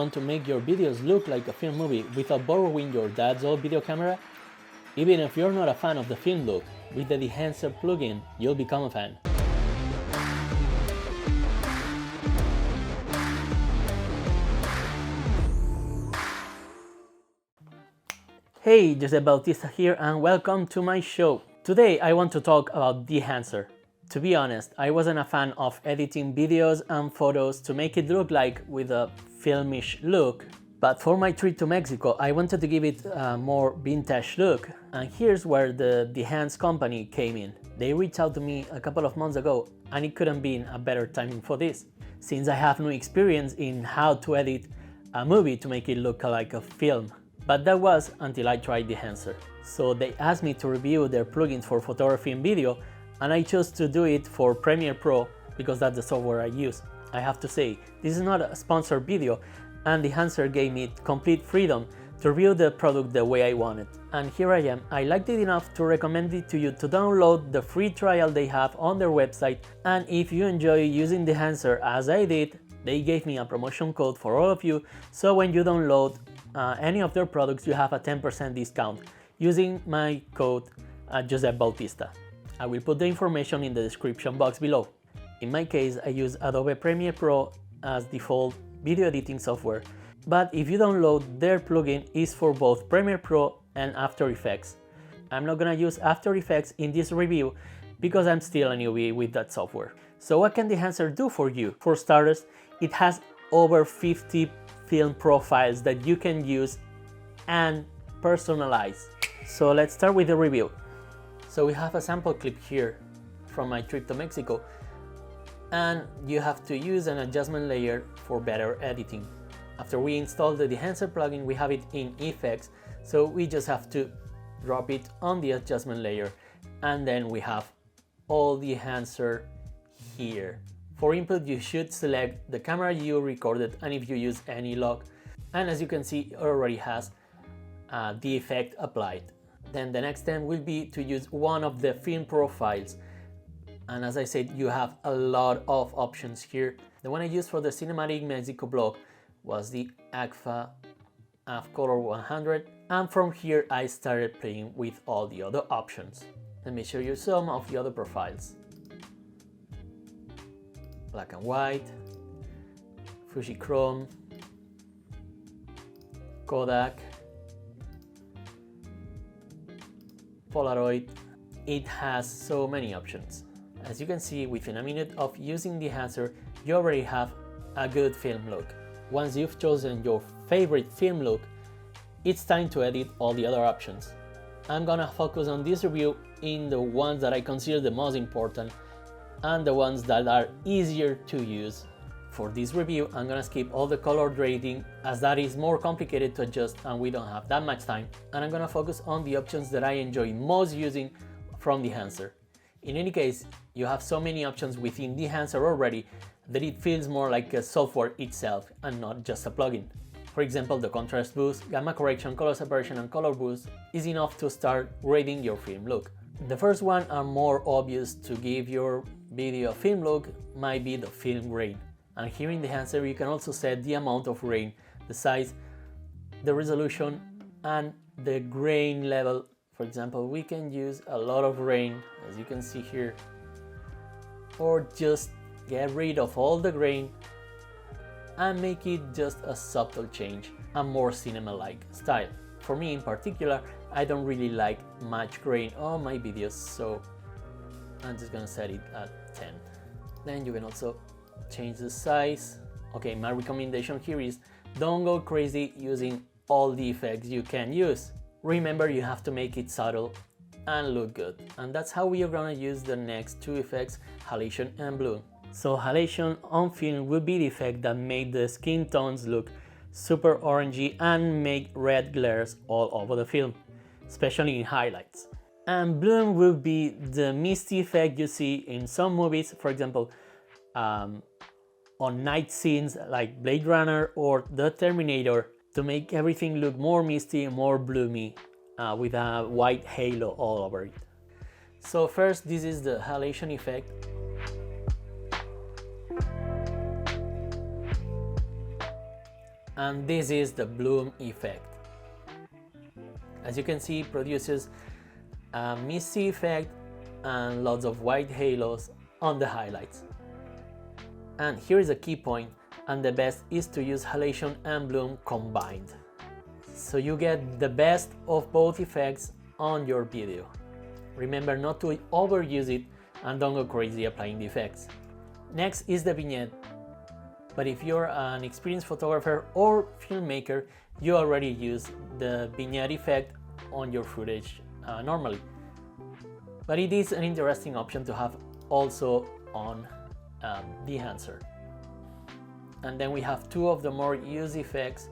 want to make your videos look like a film movie without borrowing your dad's old video camera? Even if you're not a fan of the film look, with the Dehancer plugin, you'll become a fan. Hey, Jose Bautista here and welcome to my show. Today I want to talk about Dehancer. To be honest, I wasn't a fan of editing videos and photos to make it look like with a filmish look, but for my trip to Mexico I wanted to give it a more vintage look, and here's where the Behance company came in. They reached out to me a couple of months ago and it couldn't be a better timing for this, since I have no experience in how to edit a movie to make it look like a film. But that was until I tried Dehancer. So they asked me to review their plugins for photography and video, and I chose to do it for Premiere Pro because that's the software I use. I have to say, this is not a sponsored video, and Dehancer gave me complete freedom to review the product the way I wanted. And here I am. I liked it enough to recommend it to you to download the free trial they have on their website, and if you enjoy using Dehancer as I did, they gave me a promotion code for all of you, so when you download any of their products, you have a 10% discount using my code Jose Bautista. I will put the information in the description box below. In my case, I use Adobe Premiere Pro as default video editing software, but if you download their plugin, it's for both Premiere Pro and After Effects. I'm not gonna use After Effects in this review because I'm still a newbie with that software. So what can Dehancer do for you? For starters, it has over 50 film profiles that you can use and personalize. So let's start with the review. So we have a sample clip here from my trip to Mexico, and you have to use an adjustment layer for better editing. After we install the Dehancer plugin, we have it in effects, so we just have to drop it on the adjustment layer, and then we have all the Dehancer here. For input, you should select the camera you recorded and if you use any log. And as you can see, it already has the effect applied. Then the next step will be to use one of the film profiles. And as I said, you have a lot of options here. The one I used for the Cinematic Mexico blog was the Agfa AF-Color 100. And from here, I started playing with all the other options. Let me show you some of the other profiles. Black and white, Fujichrome, Kodak, Polaroid. It has so many options. As you can see, within a minute of using Dehancer, you already have a good film look. Once you've chosen your favorite film look, it's time to edit all the other options. I'm gonna focus on this review in the ones that I consider the most important and the ones that are easier to use. For this review, I'm gonna skip all the color grading as that is more complicated to adjust and we don't have that much time, and I'm gonna focus on the options that I enjoy most using from Dehancer. In any case, you have so many options within Dehancer already that it feels more like a software itself and not just a plugin. For example, the contrast boost, gamma correction, color separation and color boost is enough to start grading your film look. The first one are more obvious to give your video film look might be the film grain, and here in Dehancer you can also set the amount of grain, the size, the resolution and the grain level. For example, we can use a lot of grain as you can see here, or just get rid of all the grain and make it just a subtle change, a more cinema-like style. For me in particular, I don't really like much grain on my videos, so I'm just gonna set it at 10. Then you can also change the size. Okay, my recommendation here is don't go crazy using all the effects you can use. Remember, you have to make it subtle and look good. And that's how we are gonna use the next two effects, halation and bloom. So halation on film will be the effect that made the skin tones look super orangey and make red glares all over the film, especially in highlights. And bloom will be the misty effect you see in some movies, for example, on night scenes like Blade Runner or The Terminator, to make everything look more misty, more bloomy, with a white halo all over it. So first, this is the halation effect. and this is the bloom effect. As you can see, it produces a misty effect and lots of white halos on the highlights. And here is a key point, and the best is to use halation and bloom combined, so you get the best of both effects on your video. Remember not to overuse it and don't go crazy applying the effects. Next is the vignette, but if you're an experienced photographer or filmmaker, you already use the vignette effect on your footage normally. But it is an interesting option to have also on the Dehancer. And then we have two of the more used effects,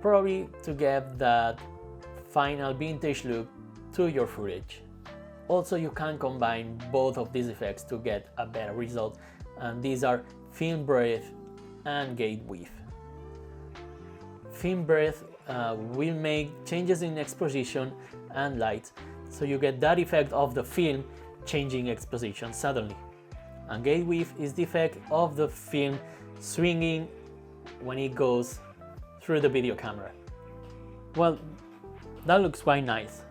probably to get that final vintage look to your footage. Also, you can combine both of these effects to get a better result, and these are film breath and gate weave. Film breath will make changes in exposition and light, so you get that effect of the film changing exposition suddenly. And gate weave is the effect of the film swinging when it goes through the video camera. Well, that looks quite nice.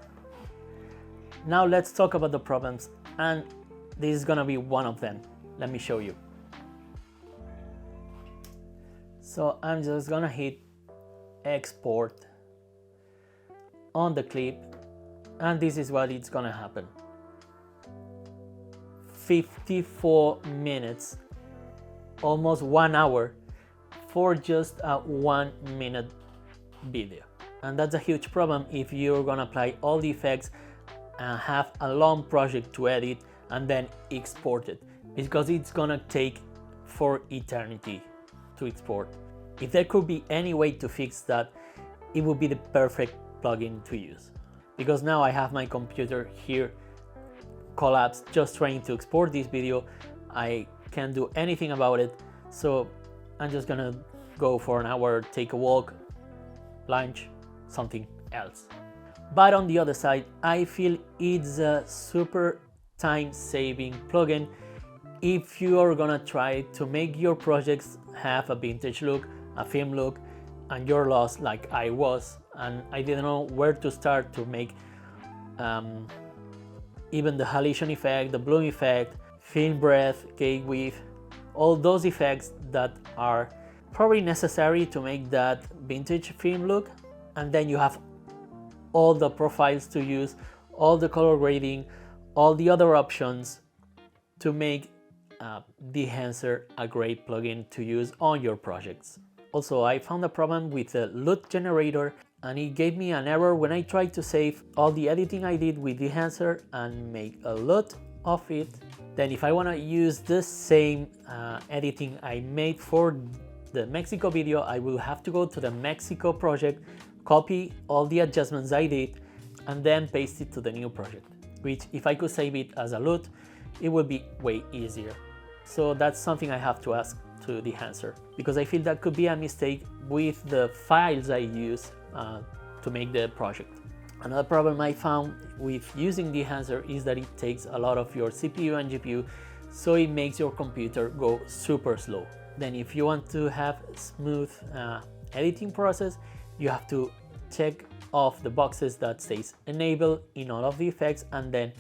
Now let's talk about the problems, and this is gonna be one of them. Let me show you. So I'm just gonna hit export on the clip, and this is what it's gonna happen. 54 minutes, almost 1 hour for just a 1 minute video. And that's a huge problem if you're gonna apply all the effects and have a long project to edit and then export it, because it's gonna take for eternity to export. If there could be any way to fix that, it would be the perfect plugin to use. Because now I have my computer here collapsed just trying to export this video. I can't do anything about it, so I'm just gonna go for an hour, take a walk, lunch, something else. But on the other side, I feel it's a super time-saving plugin if you are gonna try to make your projects have a vintage look, a film look, and you're lost like I was, and I didn't know where to start to make even the halation effect, the bloom effect, film breath, gate weave, all those effects that are probably necessary to make that vintage film look. And then you have all the profiles to use, all the color grading, all the other options to make Dehancer a great plugin to use on your projects. Also, I found a problem with the LUT generator, and it gave me an error when I tried to save all the editing I did with Dehancer and make a LUT of it. Then if I want to use the same editing I made for the Mexico video, I will have to go to the Mexico project, copy all the adjustments I did, and then paste it to the new project, which if I could save it as a LUT, it would be way easier. So that's something I have to ask to Dehancer, because I feel that could be a mistake with the files I use to make the project. Another problem I found with using Dehancer is that it takes a lot of your CPU and GPU, so it makes your computer go super slow. Then if you want to have a smooth editing process, you have to check off the boxes that says enable in all of the effects, and then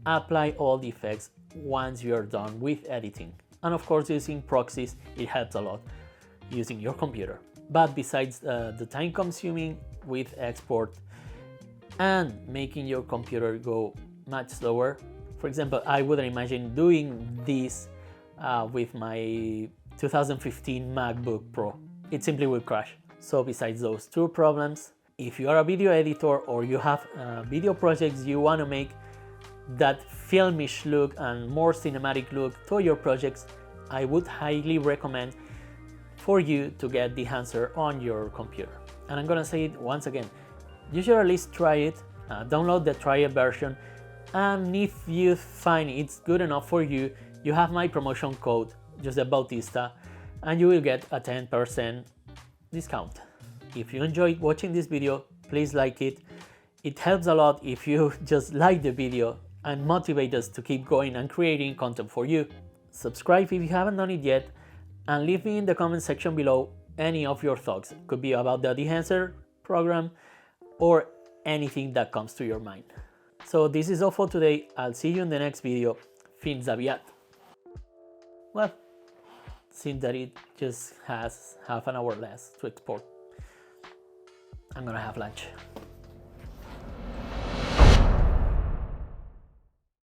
apply all the effects once you're done with editing. And of course, using proxies, it helps a lot using your computer. But besides the time consuming with export and making your computer go much slower, for example, I wouldn't imagine doing this with my 2015 MacBook Pro. It simply will crash. So besides those two problems, if you are a video editor or you have video projects you want to make that filmish look and more cinematic look to your projects, I would highly recommend for you to get Dehancer on your computer. And I'm gonna say it once again, you should at least try it, download the trial version, and if you find it's good enough for you, you have my promotion code, Josep Bautista, and you will get a 10% discount. If you enjoyed watching this video, please like it. It helps a lot if you just like the video and motivate us to keep going and creating content for you. Subscribe if you haven't done it yet, and leave me in the comment section below any of your thoughts. It could be about the Dehancer program or anything that comes to your mind. So this is all for today. I'll see you in the next video. Fins aviat. Well, seems that it just has half an hour less to export. I'm gonna have lunch.